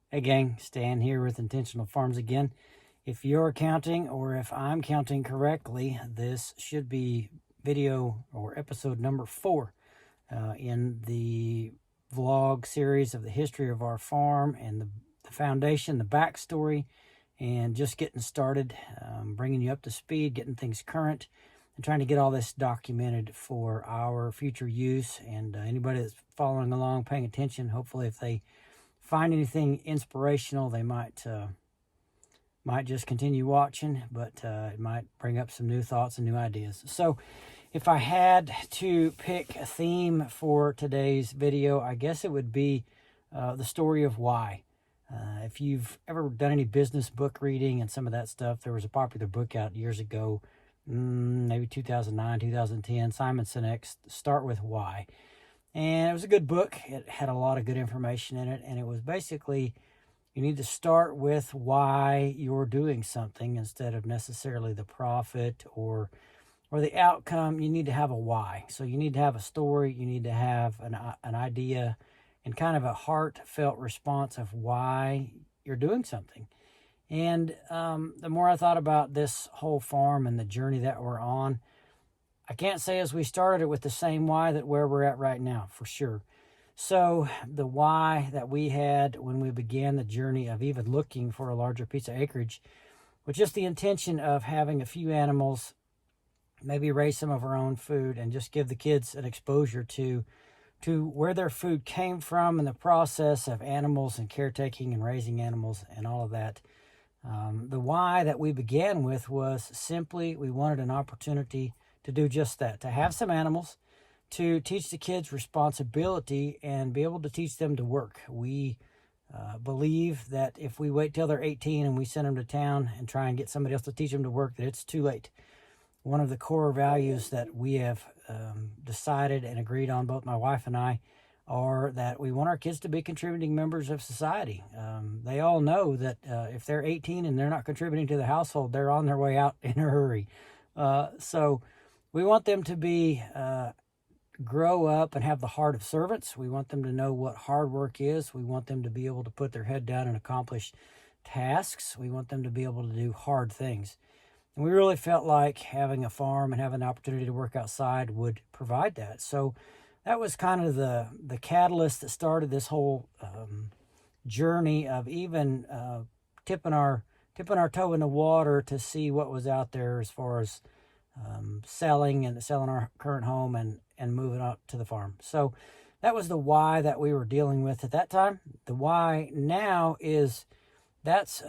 Hey gang, Stan here with Intentional Farms again. If you're counting or if I'm counting correctly, this should be video or episode number 4 in the vlog series of the history of our farm and the foundation, the backstory, and just getting started, bringing you up to speed, getting things current, and trying to get all this documented for our future use. And anybody that's following along, paying attention, hopefully if they find anything inspirational, they might just continue watching, but it might bring up some new thoughts and new ideas. So if I had to pick a theme for today's video, I guess it would be the story of why. If you've ever done any business book reading and some of that stuff, there was a popular book out years ago, maybe 2009, 2010, Simon Sinek's Start With Why. And it was a good book. It had a lot of good information in it. And it was basically, you need to start with why you're doing something instead of necessarily the profit or the outcome. You need to have a why. So you need to have a story. You need to have an idea and kind of a heartfelt response of why you're doing something. And the more I thought about this whole farm and the journey that we're on, I can't say as we started it with the same why that where we're at right now, for sure. So the why that we had when we began the journey of even looking for a larger piece of acreage was just the intention of having a few animals, maybe raise some of our own food, and just give the kids an exposure to where their food came from and the process of animals and caretaking and raising animals and all of that. The why that we began with was simply we wanted an opportunity to do just that, to have some animals, to teach the kids responsibility and be able to teach them to work. We believe that if we wait till they're 18 and we send them to town and try and get somebody else to teach them to work, that it's too late. One of the core values that we have decided and agreed on, both my wife and I, are that we want our kids to be contributing members of society. They all know that if they're 18 and they're not contributing to the household, they're on their way out in a hurry. So we want them to be grow up and have the heart of servants. We want them to know what hard work is. We want them to be able to put their head down and accomplish tasks. We want them to be able to do hard things. And we really felt like having a farm and having the opportunity to work outside would provide that. So that was kind of the catalyst that started this whole journey of even tipping our toe in the water to see what was out there as far as selling our current home and moving up to the farm. So that was the why that we were dealing with at that time. The why now is that's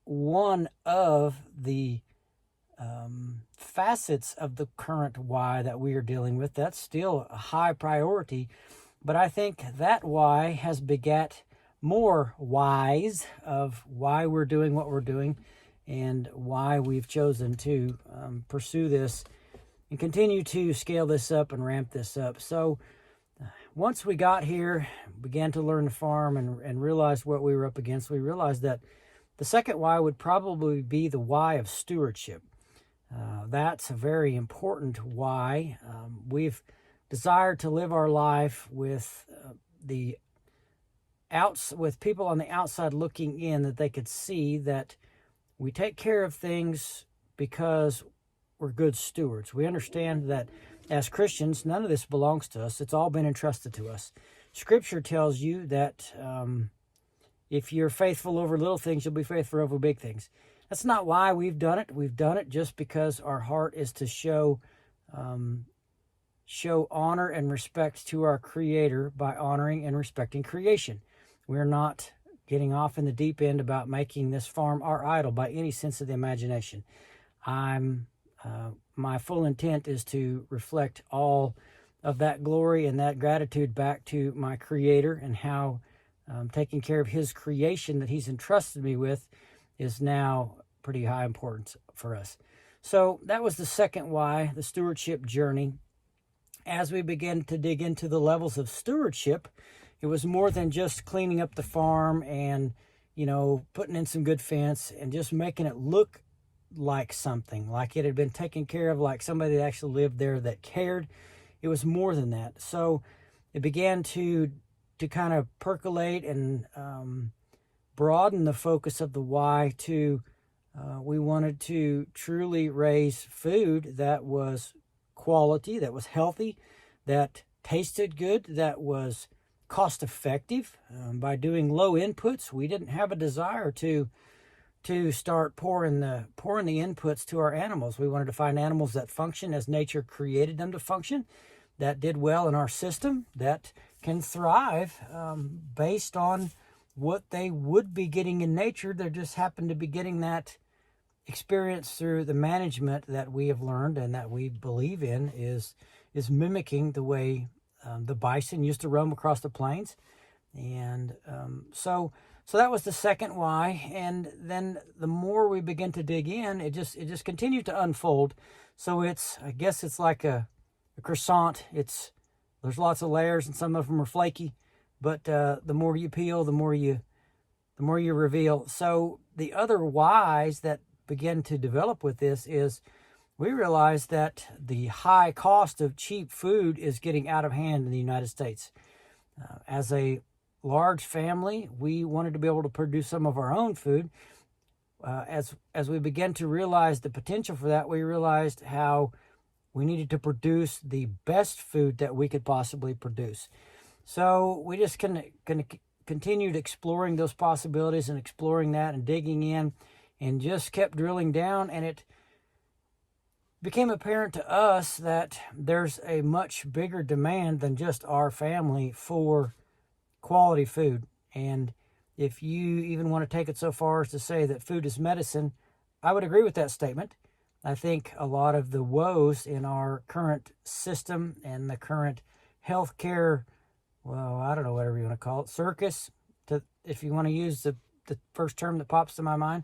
one of the facets of the current why that we are dealing with. That's still a high priority, but I think that why has begat more whys of why we're doing what we're doing and why we've chosen to pursue this and continue to scale this up and ramp this up. So once we got here, began to learn to farm and realized what we were up against, we realized that the second why would probably be the why of stewardship. That's a very important why. We've desired to live our life with with people on the outside looking in, that they could see that we take care of things because we're good stewards. We understand that as Christians, none of this belongs to us. It's all been entrusted to us. Scripture tells you that if you're faithful over little things, you'll be faithful over big things. That's not why we've done it. We've done it just because our heart is to show honor and respect to our Creator by honoring and respecting creation. We're not getting off in the deep end about making this farm our idol by any sense of the imagination. My full intent is to reflect all of that glory and that gratitude back to my Creator, and how taking care of His creation that He's entrusted me with is now pretty high importance for us. So that was the second why, the stewardship journey. As we began to dig into the levels of stewardship, it was more than just cleaning up the farm and, putting in some good fence and just making it look like something, like it had been taken care of, like somebody that actually lived there that cared. It was more than that. So it began to kind of percolate and broaden the focus of the why to we wanted to truly raise food that was quality, that was healthy, that tasted good, that was cost effective. By doing low inputs, we didn't have a desire to start pouring the inputs to our animals. We wanted to find animals that function as nature created them to function, that did well in our system, that can thrive based on what they would be getting in nature. They just happen to be getting that experience through the management that we have learned and that we believe in is mimicking the way the bison used to roam across the plains. And so that was the second why. And then the more we begin to dig in, it just continued to unfold. So I guess it's like a croissant. There's lots of layers and some of them are flaky, but the more you peel, the more you reveal. So the other whys that begin to develop with this is we realize that the high cost of cheap food is getting out of hand in the United States. As a large family, we wanted to be able to produce some of our own food. As we began to realize the potential for that, we realized how we needed to produce the best food that we could possibly produce. So we just continued exploring those possibilities and exploring that and digging in and just kept drilling down, and it became apparent to us that there's a much bigger demand than just our family for quality food. And if you even want to take it so far as to say that food is medicine, I would agree with that statement. I think a lot of the woes in our current system and the current healthcare, well, I don't know, whatever you want to call it, circus, if you want to use the first term that pops to my mind,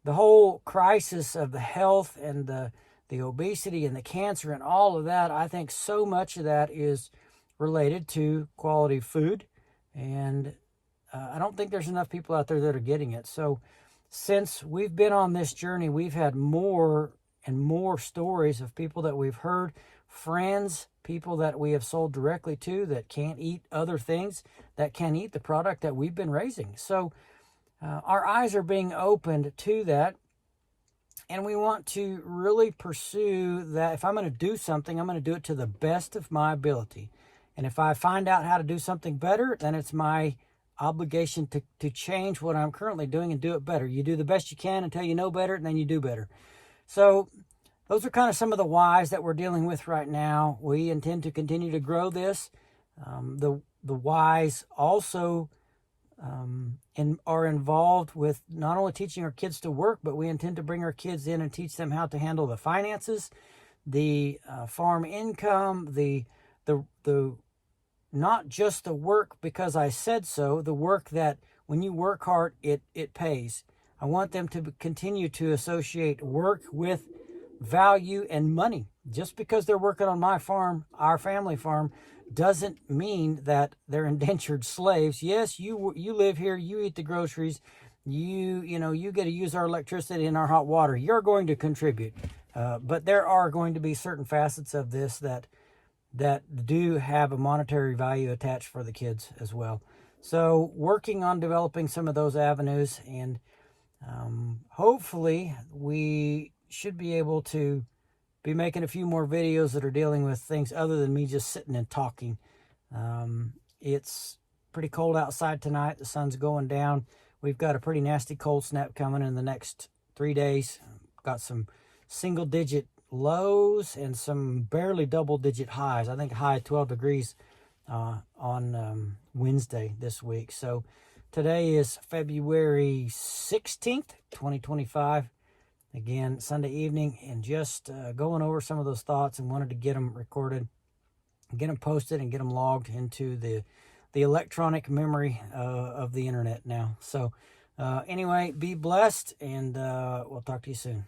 the whole crisis of the health and the obesity and the cancer and all of that, I think so much of that is related to quality food. And I don't think there's enough people out there that are getting it. So since we've been on this journey, we've had more and more stories of people that we've heard, friends, people that we have sold directly to that can't eat other things, that can eat the product that we've been raising. So our eyes are being opened to that. And we want to really pursue that. If I'm going to do something, I'm going to do it to the best of my ability. And if I find out how to do something better, then it's my obligation to change what I'm currently doing and do it better. You do the best you can until you know better, and then you do better. So those are kind of some of the whys that we're dealing with right now. We intend to continue to grow this. The whys also are involved with not only teaching our kids to work, but we intend to bring our kids in and teach them how to handle the finances, the farm income, the not just the work because I said so, the work that when you work hard, it pays. I want them to continue to associate work with value and money. Just because they're working on my farm, our family farm, doesn't mean that they're indentured slaves. Yes, you live here, you eat the groceries, you get to use our electricity and our hot water. You're going to contribute. But there are going to be certain facets of this that do have a monetary value attached for the kids as well. So working on developing some of those avenues, and hopefully we should be able to be making a few more videos that are dealing with things other than me just sitting and talking. It's pretty cold outside tonight. The sun's going down. We've got a pretty nasty cold snap coming in the next 3 days. Got some single-digit lows and some barely double-digit highs. I think high 12 degrees on Wednesday this week. So today is February 16th, 2025. Again, Sunday evening, and just going over some of those thoughts, and wanted to get them recorded, get them posted, and get them logged into the electronic memory of the internet now. So anyway, be blessed, and we'll talk to you soon.